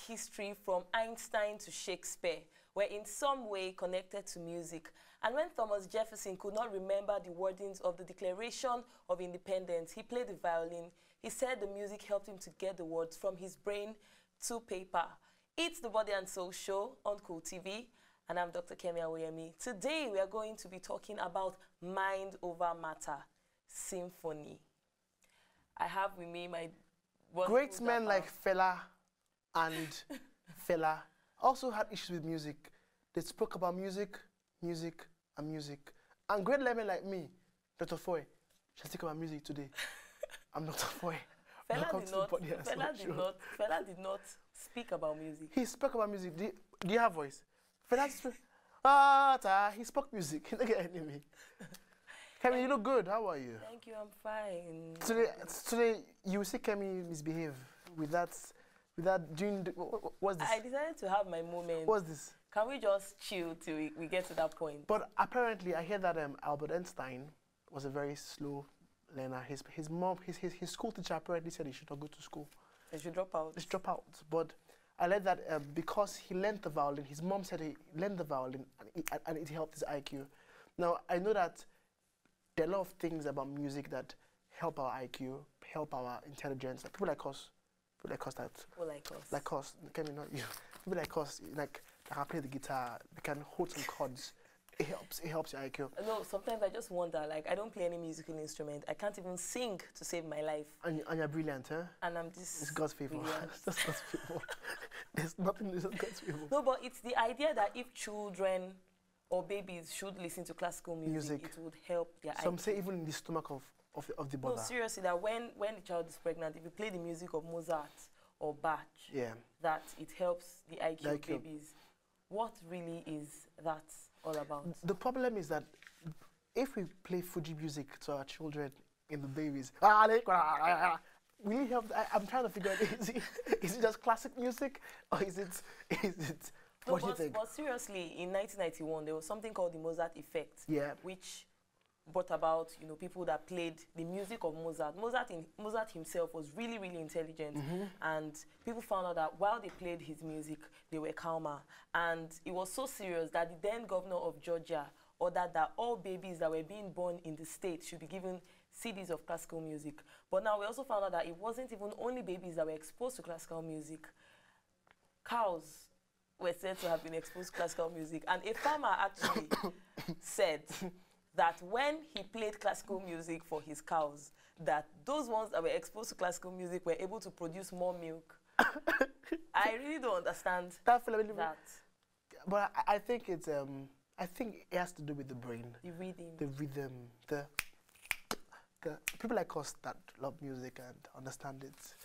history from Einstein to Shakespeare were in some way connected to music. And when Thomas Jefferson could not remember the wordings of the Declaration of Independence, he played the violin. He said the music helped him to get the words from his brain to paper. It's the Body and Soul Show on Cool TV, and I'm Dr. Kemi and Dr. Foy. Today we are going to be talking about mind over matter, symphony. I have with me my great men like Fela and Fela also had issues with music. They spoke about music, music, and music. And great men like me, Dr. Foy, shall speak about music today. I'm Dr. Foy. Fela did not speak about music. He spoke about music. Do you have voice? Fela he spoke music. Look at enemy. Kemi, you look good. How are you? Thank you, I'm fine. Today you see Kemi misbehave with that doing what's this? I decided to have my moment. What's this? Can we just chill till we get to that point? But apparently I hear that Albert Einstein was a very slow learner. His school teacher apparently said he should not go to school. He should drop out. He should drop out. But I learned that because he learned the violin, his mom said he learned the violin and it helped his IQ. Now, I know that there are a lot of things about music that help our IQ, help our intelligence. Like people like us that. People like us. Like us. Kemi, not you. People like us, like I can play the guitar, they can hold some chords. It helps your IQ. No, sometimes I just wonder, like, I don't play any musical instrument. I can't even sing to save my life. And you're brilliant, huh? And I'm just... It's God's favor. It's just God's favor. There's nothing, it's not God's favor. No, but it's the idea that if children or babies should listen to classical music, it would help their IQ. Some say even in the stomach of the mother. No, seriously, that when the child is pregnant, if you play the music of Mozart or Bach, that it helps the IQ of babies. What really is that all about? The problem is that if we play Fuji music to our children and the babies, will it help? I'm trying to figure out, is it just classic music or is it what do you think? But seriously, in 1991, there was something called the Mozart effect, which brought about, people that played the music of Mozart. Mozart himself was really, really intelligent, and people found out that while they played his music, they were calmer. And it was so serious that the then governor of Georgia ordered that all babies that were being born in the state should be given CDs of classical music. But now we also found out that it wasn't even only babies that were exposed to classical music. Cows were said to have been exposed to classical music. And a farmer actually said that when he played classical music for his cows, that those ones that were exposed to classical music were able to produce more milk. I really don't understand that. But I think it's I think it has to do with the brain. The rhythm. The people like us that love music and understand it.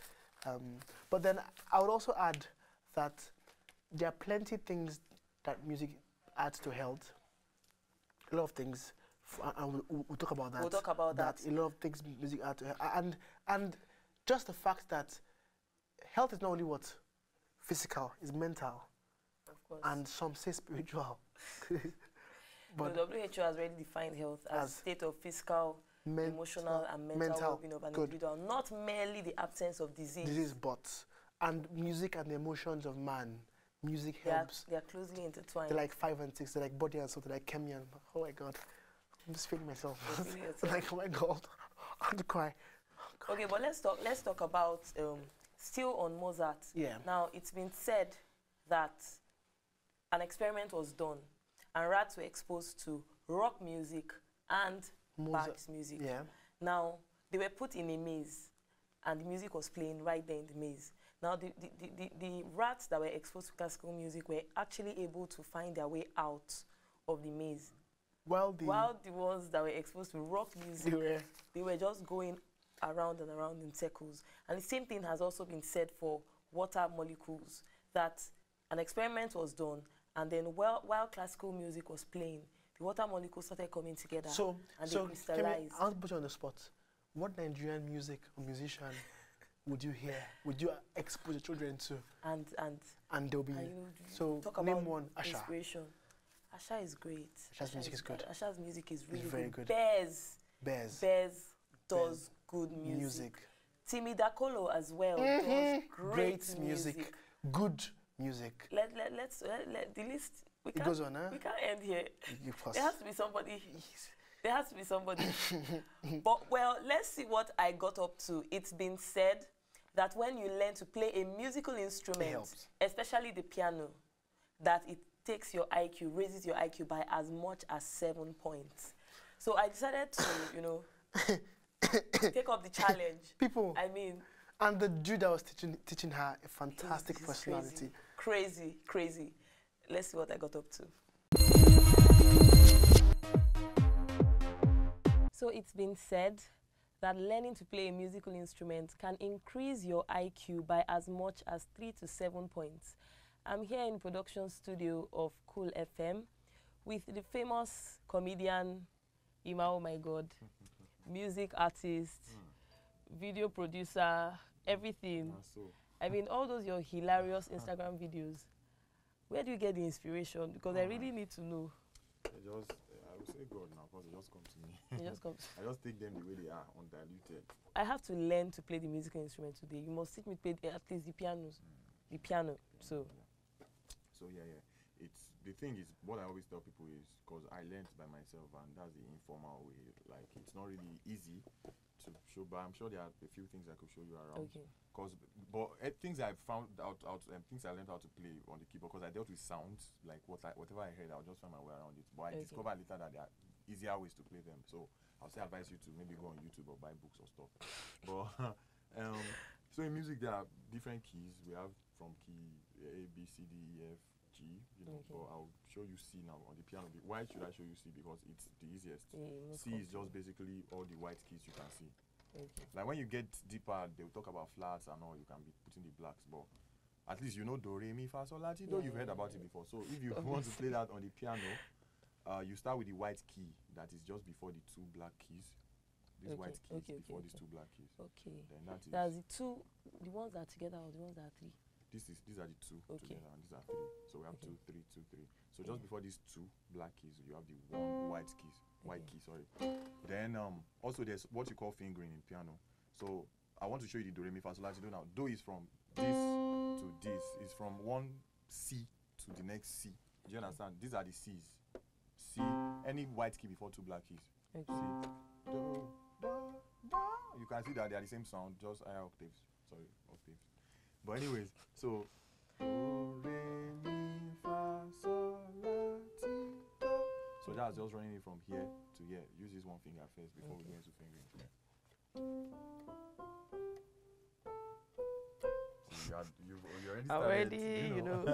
But then I would also add that there are plenty of things that music adds to health. A lot of things. And we'll talk about that. We'll talk about that. A lot of things music adds to health. And just the fact that health is not only what physical, it's mental. Of course. And some say spiritual. But the WHO has already defined health as a state of physical, emotional, and mental well-being of an individual, not merely the absence of disease. And music and the emotions of man. Music helps. They are closely intertwined. They're like 5 and 6. They're like body and soul. They're like Kemi and... Oh my God. I'm just feeling myself. Like, oh my God. I have to cry. Okay, but let's talk about still on Mozart. Now, it's been said that an experiment was done and rats were exposed to rock music and Bach's music. Now, they were put in a maze and the music was playing right there in the maze. Now, the rats that were exposed to classical music were actually able to find their way out of the maze. While the ones that were exposed to rock music, they were just going around and around in circles. And the same thing has also been said for water molecules, that an experiment was done, and then while classical music was playing, the water molecules started coming together and they crystallized. I'll put you on the spot. What Nigerian music or musician would you hear? Would you expose your children to? And they'll be... So name one. Asha. Inspiration. Asha is great. Asha's music is good. Asha's music is really very good. Bears does good music. Timi Dakolo as well does great music. good music. Let's the list. It goes on, huh? We can't end here. There has to be somebody. There has to be somebody. But, well, let's see what I got up to. It's been said that when you learn to play a musical instrument, especially the piano, that it takes your IQ, raises your IQ by as much as 7 points. So I decided to, you know, take up the challenge. I mean... And the dude that was teaching her, a fantastic personality. Crazy, crazy. Let's see what I got up to. So it's been said that learning to play a musical instrument can increase your IQ by as much as 3 to 7 points. I'm here in production studio of Cool FM with the famous comedian Ima, oh my God, music artist, video producer, everything. I mean, all those your hilarious Instagram videos. Where do you get the inspiration? Because I really need to know. I would say God now, because it just comes to me. It just comes. I just take them the way they are, undiluted. I have to learn to play the musical instrument today. You must teach me to play at least the pianos. The piano. So yeah. It's the thing is, what I always tell people is, because I learned by myself, and that's the informal way. Like, it's not really easy to show, but I'm sure there are a few things I could show you around. Okay. But things I found out, things I learned how to play on the keyboard, because I dealt with sounds, like whatever I heard, I'll just find my way around it. But I discovered later that there are easier ways to play them. So I'll say advise you to maybe go on YouTube or buy books or stuff. But so in music there are different keys. We have from key A, B, C, D, E, F, G. You know, but I'll show you C now on the piano. Why should I show you C? Because it's the easiest. C is just basically all the white keys you can see. Like when you get deeper, they'll talk about flats and all, you can be putting the blacks, but at least you know do, re, mi, fa, sol, la, ti, do. You've heard about it before. So if you want to play that on the piano, you start with the white key that is just before the 2 black keys. These white keys before these 2 black keys. Then that is... That's the 2, the ones that are together or the ones that are 3? These are the 2 together, and these are 3. So we have 2, 3, 2, 3. So just before these 2 black keys, you have the 1 white key, sorry. Then also there's what you call fingering in piano. So I want to show you the do, re, mi, fa, sol, la, ti, do now. Do is from this to this. It's from one C to the next C. Do you understand? These are the C's. C, any white key before 2 black keys. C, do, do, do. You can see that they are the same sound, just higher octaves. Sorry, octaves. But anyways, so do, re, mi, fa, sol, la, ti, do. So that's just running it from here to here. Use this one finger first before we go into fingering. So you're already started, you know.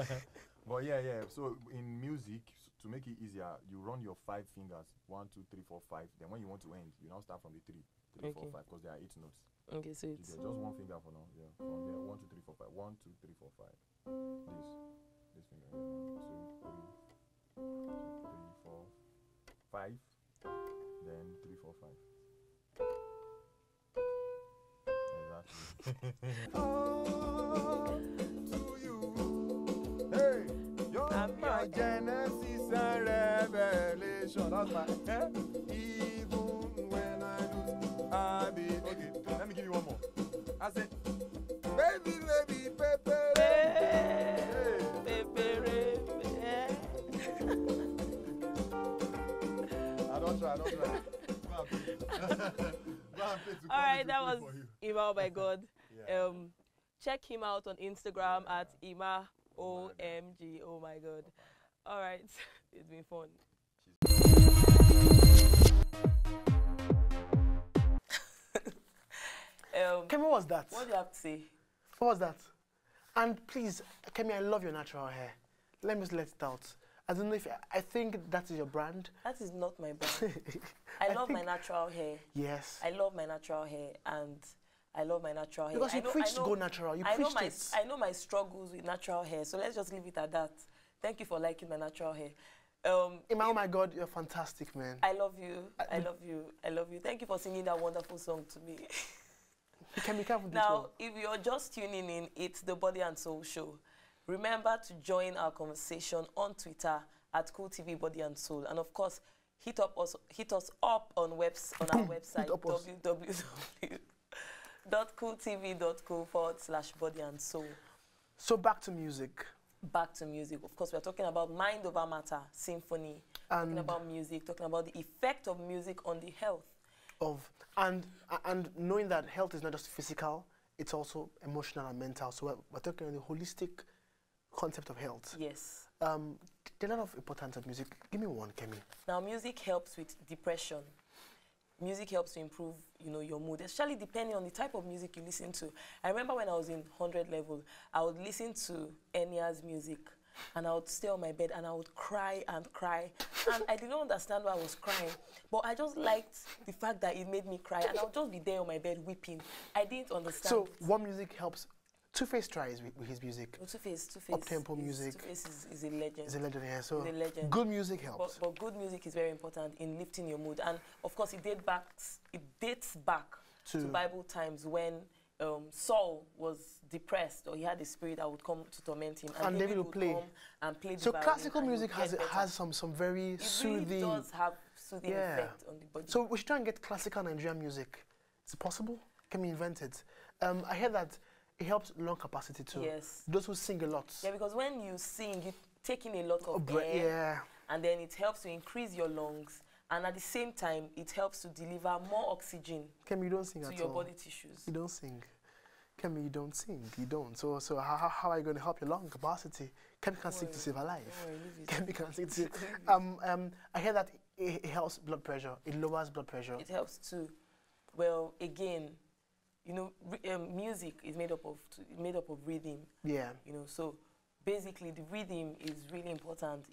But yeah. So in music, to make it easier, you run your 5 fingers, 1, 2, 3, 4, 5. Then when you want to end, you now start from the 3, 4, 5, because there are 8 notes. Okay, so it's just one finger for now. Yeah, from there, 1, 2, 3, 4, 5. 1, 2, 3, 4, 5. This finger. 1, 2, 3, 4, 5. Then 3, 4, 5. Exactly. To you, hey, you're my Genesis and Revelation. That's my even when I lose, I be okay. Let me give you one more. I said, baby, pepper, I don't try. All right, that was Ima, oh my God. Check him out on Instagram at Ima OMG. Oh my God. All right, it's been fun. Kemi, what was that? What do you have to say? What was that? And please, Kemi, I love your natural hair. Let me let it out. I don't know if I think that is your brand. That is not my brand. I love my natural hair. Yes. I love my natural hair, and I love my natural hair. Because you preach to go natural. You preached it. I know my struggles with natural hair, so let's just leave it at that. Thank you for liking my natural hair. Ima, oh my God, you're fantastic, man. I love you. I love you. I love you. Thank you for singing that wonderful song to me. Now, if you're just tuning in, it's the Body and Soul Show. Remember to join our conversation on Twitter at Cool TV Body and Soul, and of course, hit us up on our website www.cooltv.co/body and soul. So back to music. Back to music. Of course, we're talking about Mind Over Matter, Symphony. Talking about music, talking about the effect of music on the health. And knowing that health is not just physical, it's also emotional and mental. So we're talking about the holistic concept of health. Yes. There are a lot of importance of music. Give me one, Kemi. Now, music helps with depression. Music helps to improve, your mood, especially depending on the type of music you listen to. I remember when I was in 100 level, I would listen to Enya's music, and I would stay on my bed and I would cry and cry. And I didn't understand why I was crying, but I just liked the fact that it made me cry, and I would just be there on my bed weeping. I didn't understand. So what music helps? Two-Face tries with his music. Oh, Two-Face. Up-tempo music. Two-Face is a legend. He's a legend, yeah. So he's a legend. Good music helps. But good music is very important in lifting your mood. And of course, it dates back to Bible times when Saul was depressed, or he had a spirit that would come to torment him. And David would play. Come and play the violin. Classical music has some very soothing. It really does have soothing effect on the body. So we should try and get classical Nigerian music. Is it possible? Can we invent it? I hear that it helps lung capacity too. Yes. Those who sing a lot. Yeah, because when you sing, you take in a lot of air. Yeah. And then it helps to increase your lungs. And at the same time, it helps to deliver more oxygen Kemi, you don't sing to your body tissues. You don't sing. Kemi, you don't sing. You don't. So how are you going to help your lung capacity? Kemi can sing to save her life. Kemi can sing to save. I hear that it helps blood pressure. It lowers blood pressure. It helps too. Well, again, music is made up of rhythm. Yeah. So basically the rhythm is really important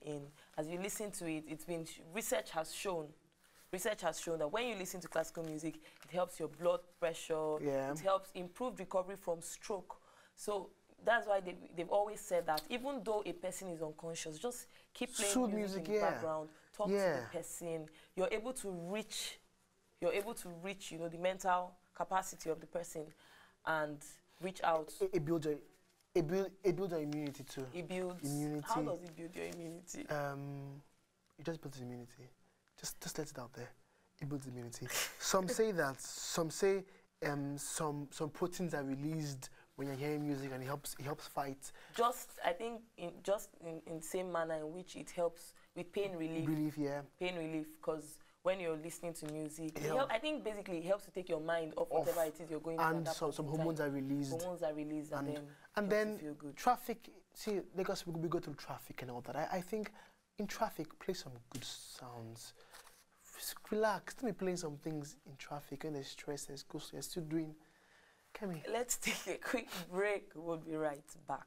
as you listen to it. Research has shown that when you listen to classical music, it helps your blood pressure. Yeah. It helps improve recovery from stroke. So that's why they've always said that even though a person is unconscious, just keep playing music in the background, talk to the person. You're able to reach the mental capacity of the person and reach out. It builds your immunity too. It builds immunity. How does it build your immunity? It just builds immunity. Just let it out there. It builds immunity. Some say that. Some say some proteins are released when you're hearing music, and it helps fight. I think in the same manner in which it helps with pain relief. Pain relief, because when you're listening to music, I think basically it helps to take your mind off whatever it is you're going through. And some hormones are released. Hormones are released, and then feel good. Traffic. See, Lagos, we go through traffic and all that. I think in traffic, play some good sounds. Relax. Don't be playing some things in traffic when there's stress. There's still doing. Kemi. Let's take a quick break. We'll be right back.